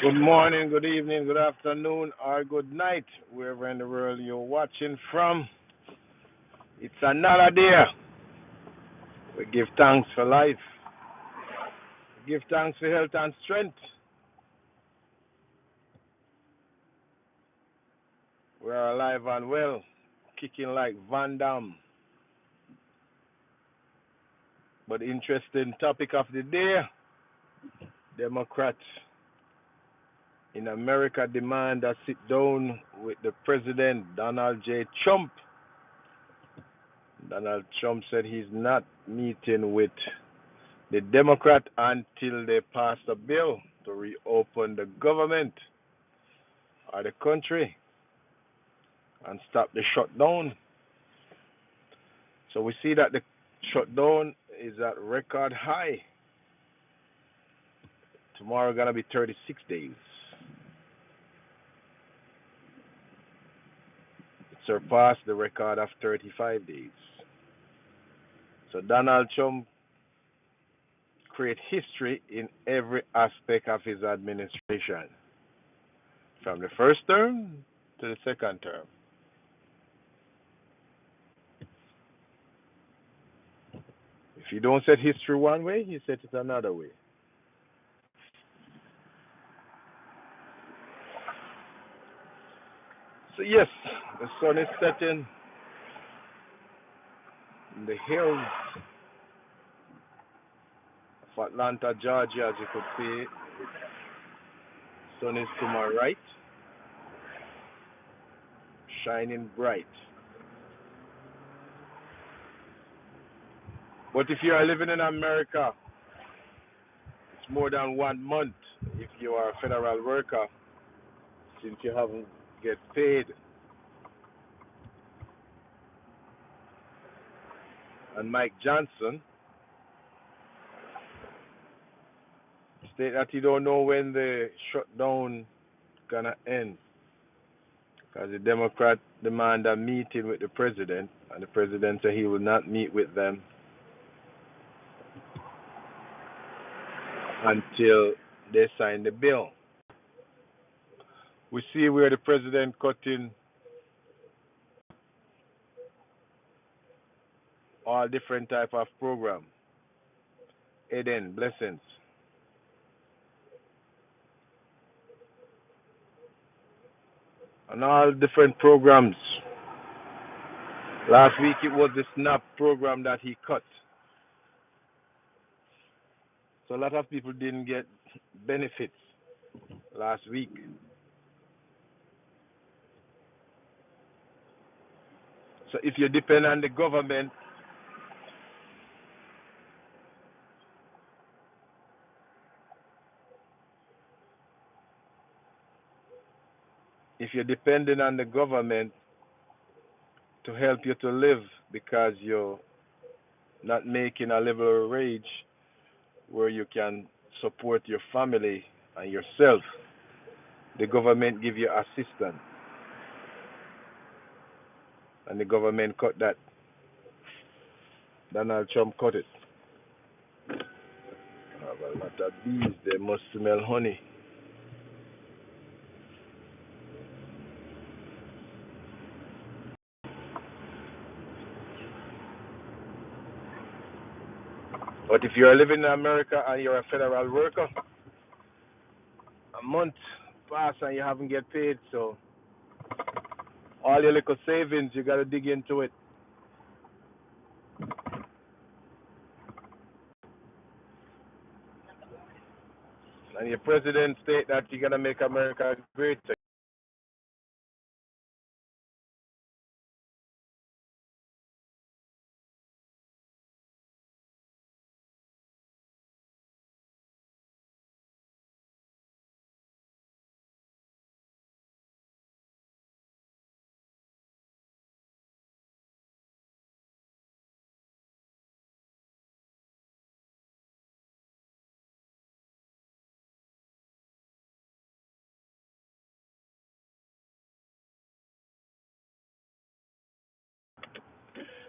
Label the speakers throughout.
Speaker 1: Good morning, good evening, good afternoon, or good night, wherever in the world you're watching from. It's another day. We give thanks for life. We give thanks for health and strength. We're alive and well, kicking like Van Damme. But interesting topic of the day, Democrats in America demand a sit down with the President Donald J. Trump. Donald Trump said he's not meeting with the Democrat until they pass a bill to reopen the government or the country and stop the shutdown. So we see that the shutdown is at record high. Tomorrow gonna be 36 days. It surpassed the record of 35 days. So Donald Trump create history in every aspect of his administration, from the first term to the second term. If you don't set history one way, he set it another way. So yes, the sun is setting in the hills of Atlanta, Georgia, as you could see. Sun is to my right, shining bright. But if you are living in America, it's more than 1 month if you are a federal worker since you haven't get paid. And Mike Johnson state that he don't know when the shutdown gonna end because the Democrat demand a meeting with the president, and the president said he will not meet with them until they sign the bill. We see where the president cutting all different type of program, Eden, blessings, and all different programs. Last week it was the SNAP program that he cut. So a lot of people didn't get benefits last week. So if you depend on the government, if you're depending on the government to help you to live because you're not making a livable wage where you can support your family and yourself, the government give you assistance, and the government cut that. Donald Trump cut it. Have a lot of bees. They must smell honey. But if you are living in America and you're a federal worker, a month pass and you haven't get paid, so all your little savings you gotta dig into it. And your president state that you're gonna make America great.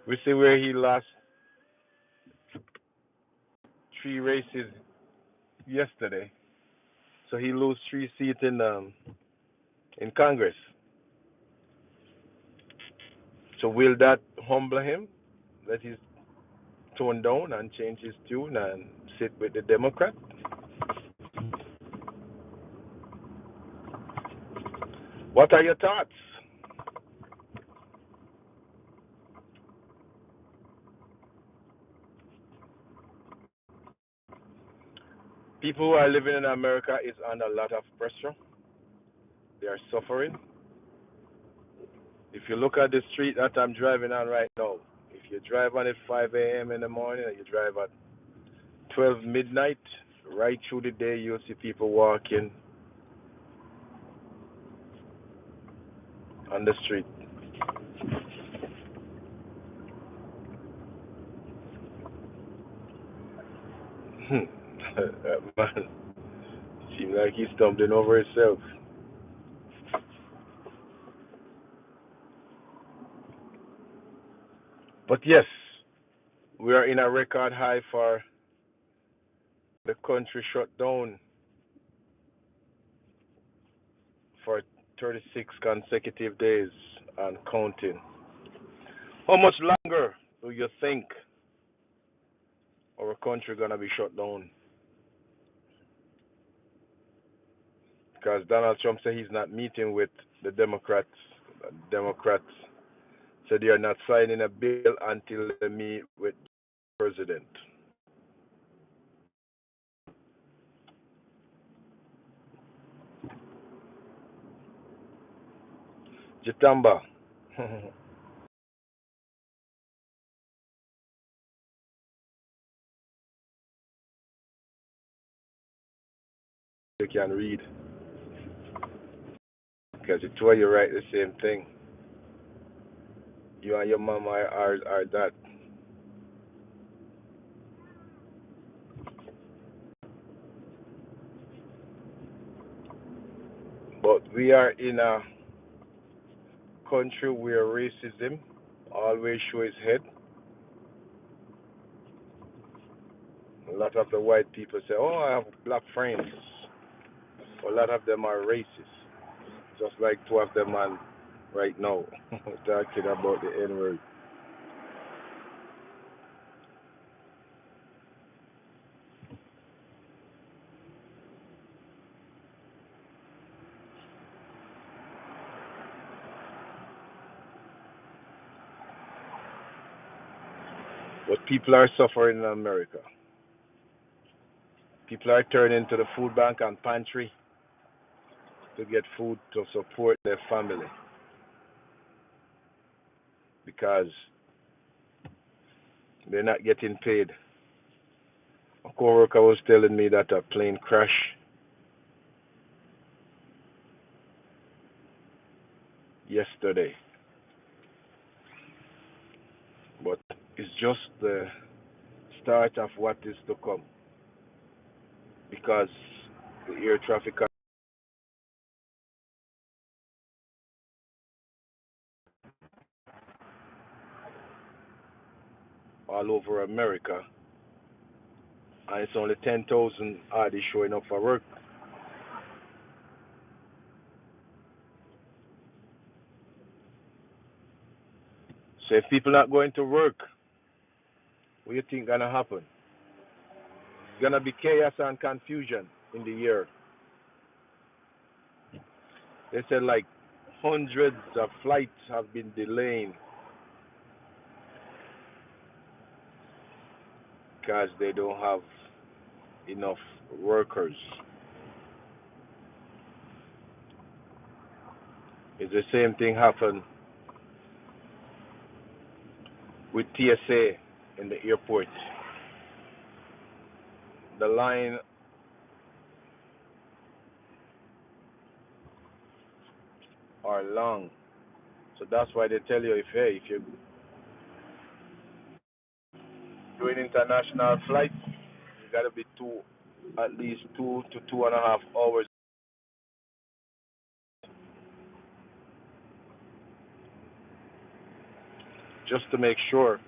Speaker 1: We see where he lost 3 races yesterday. so he lose 3 seats in Congress. So will that humble him? Let his tone down and change his tune and sit with the Democrat? What are your thoughts? People who are living in America is under a lot of pressure. They are suffering. If you look at the street that I'm driving on right now, if you drive on at 5 a.m. in the morning and you drive at 12 midnight, right through the day, you'll see people walking on the street. Man, seems like he's stumbling over himself. But yes, we are in a record high for the country shut down for 36 consecutive days and counting. How much longer do you think our country gonna be shut down? Because Donald Trump said he's not meeting with the Democrats. The Democrats said they are not signing a bill until they meet with the president. Jitamba, you can read because it's where you write the same thing. You and your mama are that. But we are in a country where racism always shows its head. A lot of the white people say, "Oh, I have black friends." A lot of them are racist, just like two of them are right now talking about the N word. But people are suffering in America. People are turning to the food bank and pantry to get food to support their family because they're not getting paid. A coworker was telling me that a plane crashed yesterday, but it's just the start of what is to come because the air traffic all over America, and it's only 10,000 already showing up for work. So if people not going to work, what do you think gonna happen? It's gonna be chaos and confusion in the year. They said like hundreds of flights have been delayed because they don't have enough workers. It's the same thing happened with TSA in the airport. The line are long, so that's why they tell you if you're doing international flights, you gotta be at least 2 to 2.5 hours just to make sure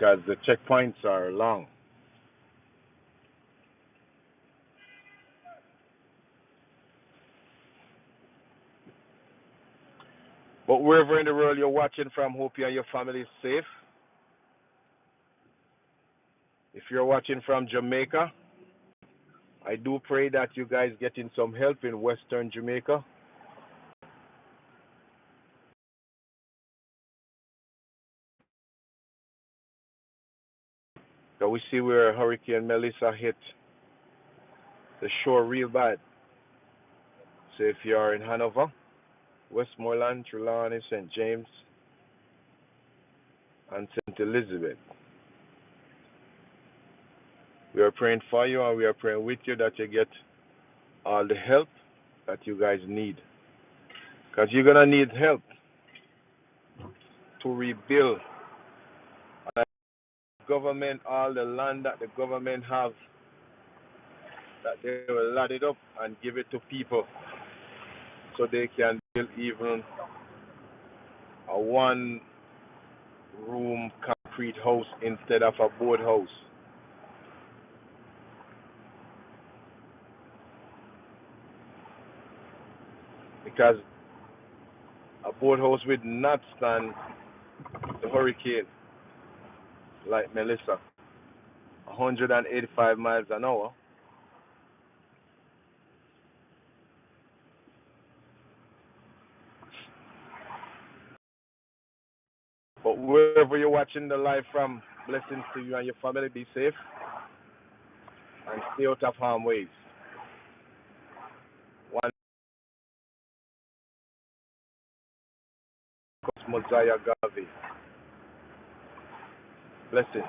Speaker 1: because the checkpoints are long. But wherever in the world you're watching from, hope you and your family is safe. If you're watching from Jamaica, I do pray that you guys getting some help in Western Jamaica. So we see where Hurricane Melissa hit the shore real bad. So if you are in Hanover, Westmoreland, Trelawney, St. James, and St. Elizabeth, we are praying for you and we are praying with you that you get all the help that you guys need. Because you're going to need help to rebuild government, all the land that the government have, that they will lot it up and give it to people so they can build even a one room concrete house instead of a board house. Because a board house would not stand the hurricane like Melissa, 185 miles an hour. But wherever you're watching the live from, blessings to you and your family. Be safe and stay out of harm's way. One Mosiah gov't. Blessings.